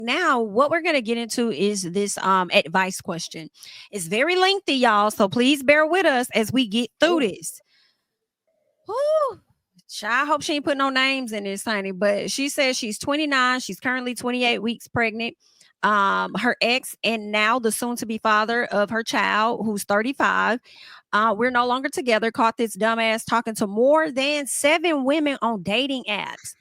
Now, what we're going to get into is this advice question. It's very lengthy, y'all, so please bear with us as we get through Ooh. this. Whew. I hope she ain't put no names in this, honey. But she says she's 29. She's currently 28 weeks pregnant. Her ex and now the soon-to-be father of her child, who's 35. We're no longer together. Caught this dumbass talking to more than 7 women on dating apps,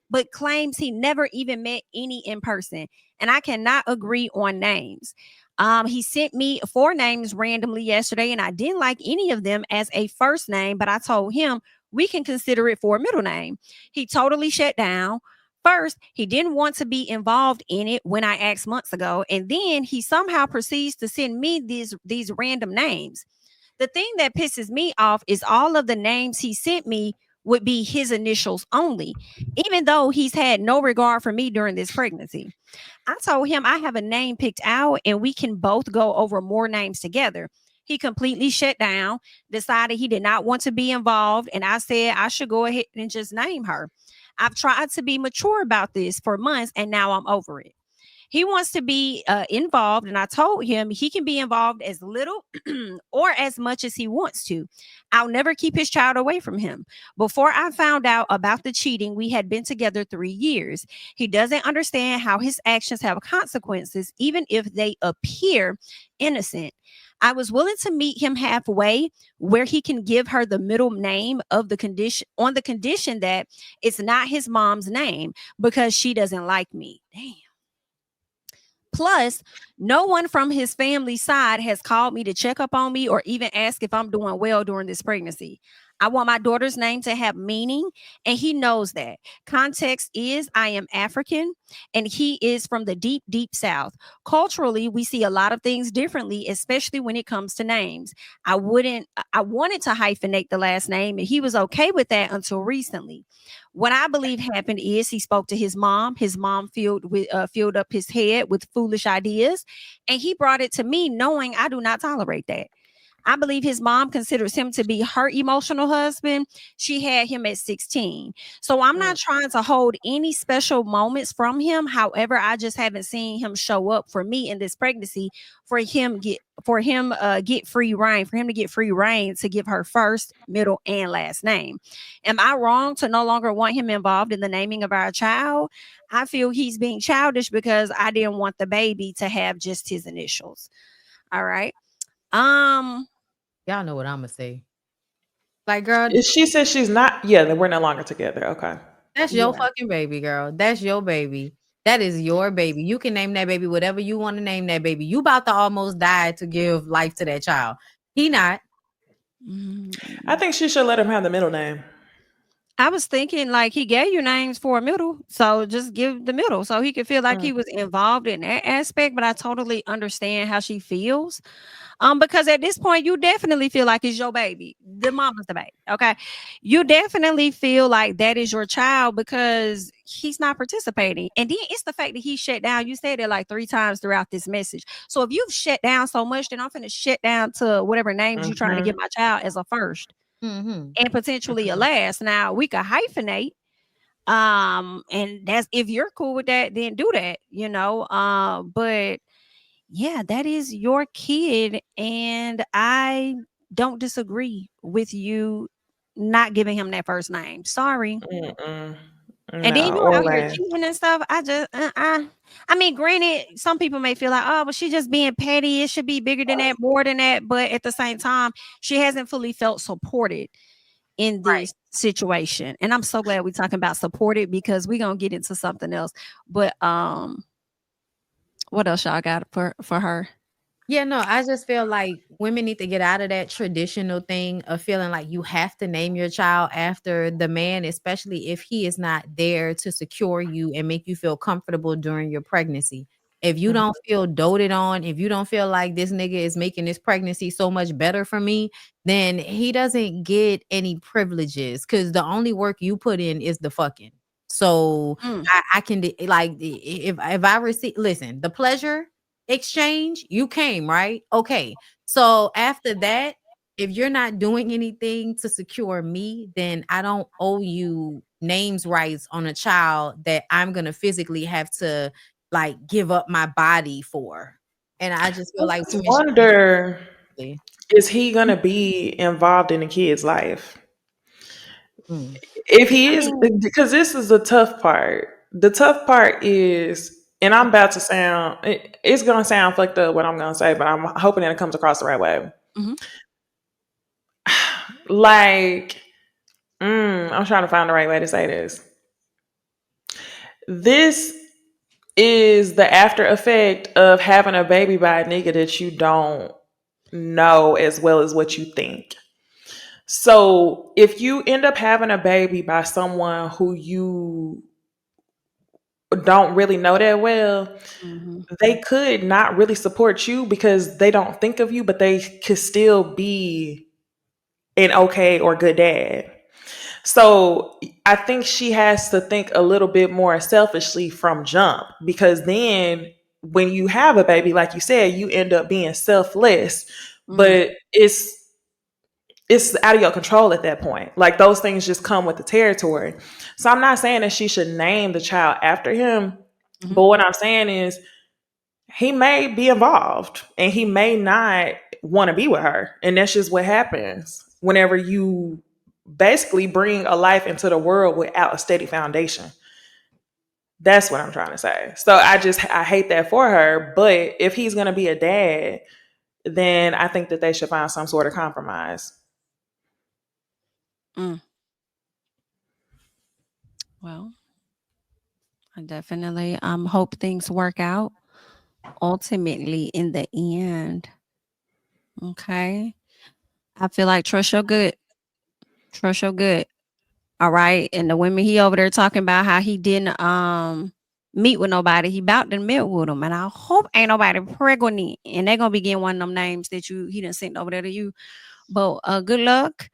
but claims he never even met any in person. And I cannot agree on names. He sent me 4 names randomly yesterday, and I didn't like any of them as a first name, but I told him we can consider it for a middle name. He totally shut down. First, he didn't want to be involved in it when I asked months ago, and then he somehow proceeds to send me these random names. The thing that pisses me off is all of the names he sent me would be his initials only, even though he's had no regard for me during this pregnancy. I told him I have a name picked out and we can both go over more names together. He completely shut down, decided he did not want to be involved, and I said I should go ahead and just name her. I've tried to be mature about this for months and now I'm over it. He wants to be involved, and I told him he can be involved as little or as much as he wants to. I'll never keep his child away from him. Before I found out about the cheating, we had been together 3 years. He doesn't understand how his actions have consequences, even if they appear innocent. I was willing to meet him halfway where he can give her the middle name of the condition on the condition that it's not his mom's name because she doesn't like me. Damn. Plus, no one from his family side has called me to check up on me or even ask if I'm doing well during this pregnancy. I want my daughter's name to have meaning, and he knows that. Context is I am African and he is from the deep, deep South. Culturally, we see a lot of things differently, especially when it comes to names. I wanted to hyphenate the last name, and he was okay with that until recently. What I believe happened is he spoke to his mom. His mom filled up his head with foolish ideas, and he brought it to me, knowing I do not tolerate that. I believe his mom considers him to be her emotional husband. She had him at 16. So I'm not Mm. trying to hold any special moments from him. However, I just haven't seen him show up for me in this pregnancy get free reign, for him to get free reign to give her first, middle, and last name. Am I wrong to no longer want him involved in the naming of our child? I feel he's being childish because I didn't want the baby to have just his initials. All right. Um, Y'all know what I'm gonna say. Like, girl, She says she's not. Yeah, that we're no longer together. Okay. that's your yeah. fucking baby, girl. That's your baby. That is your baby. You can name that baby whatever you want to name that baby. You about to almost die to give life to that child. He not. I Mm. think she should let him have the middle name. I was thinking like he gave you names for a middle, so just give the middle so he could feel like he Mm. was involved in that aspect. But I totally understand how she feels. Because at this point, you definitely feel like it's your baby. The mama's the baby. Okay. You definitely feel like that is your child because he's not participating. And then it's the fact that he shut down. You said it like 3 times throughout this message. So if you've shut down so much, then I'm finna shut down to whatever names you're trying to give Mhm. my child as a first Mm-hmm. and potentially a Mhm. last. Now we could hyphenate. And that's if you're cool with that, then do that, but yeah, that is your kid. And I don't disagree with you not giving him that first name. Sorry. Mm-mm. And then No, you or out here last. cheating and stuff. I mean, granted, some people may feel like, oh, but she's just being petty. It should be bigger than that, more than that. But at the same time, she hasn't fully felt supported in Right. this situation. And I'm so glad we're talking about supported because we're gonna get into something else. But what else y'all got for her? Yeah, no, I just feel like women need to get out of that traditional thing of feeling like you have to name your child after the man, especially if he is not there to secure you and make you feel comfortable during your pregnancy. If you Mhm. don't feel doted on, if you don't feel like this nigga is making this pregnancy so much better for me, then he doesn't get any privileges because the only work you put in is the fucking. So Mm. I can like if I receive listen, the pleasure exchange, you came, right? Okay. So after that, if you're not doing anything to secure me, then I don't owe you names rights on a child that I'm going to physically have to like give up my body for. And I just feel I like just women wonder, should. is he gonna be involved in the kid's life? Mm. If he I is, mean, because this is the tough part. The tough part is, and I'm about to sound, it's gonna sound fucked up what I'm gonna say, but I'm hoping that it comes across the right way. mhm. Like, I'm trying to find the right way to say this. This is the after effect of having a baby by a nigga that you don't know as well as what you think. So if you end up having a baby by someone who you don't really know that well, Mhm. they could not really support you because they don't think of you, but they could still be an okay or good dad. So I think she has to think a little bit more selfishly from jump, because then when you have a baby, like you said, you end up being selfless, Mhm. but it's out of your control at that point. Like those things just come with the territory. So I'm not saying that she should name the child after him, Mhm. but what I'm saying is he may be involved and he may not want to be with her. And that's just what happens whenever you basically bring a life into the world without a steady foundation. That's what I'm trying to say. So I hate that for her. But if he's going to be a dad, then I think that they should find some sort of compromise. Mm. Well, I definitely hope things work out ultimately in the end. Okay. I feel like trust your gut. Trust your gut. All right. And the women he over there talking about how he didn't meet with nobody. He about to meet with them. And I hope ain't nobody pregnant. And they're gonna be getting one of them names that he done sent over there to you. But good luck.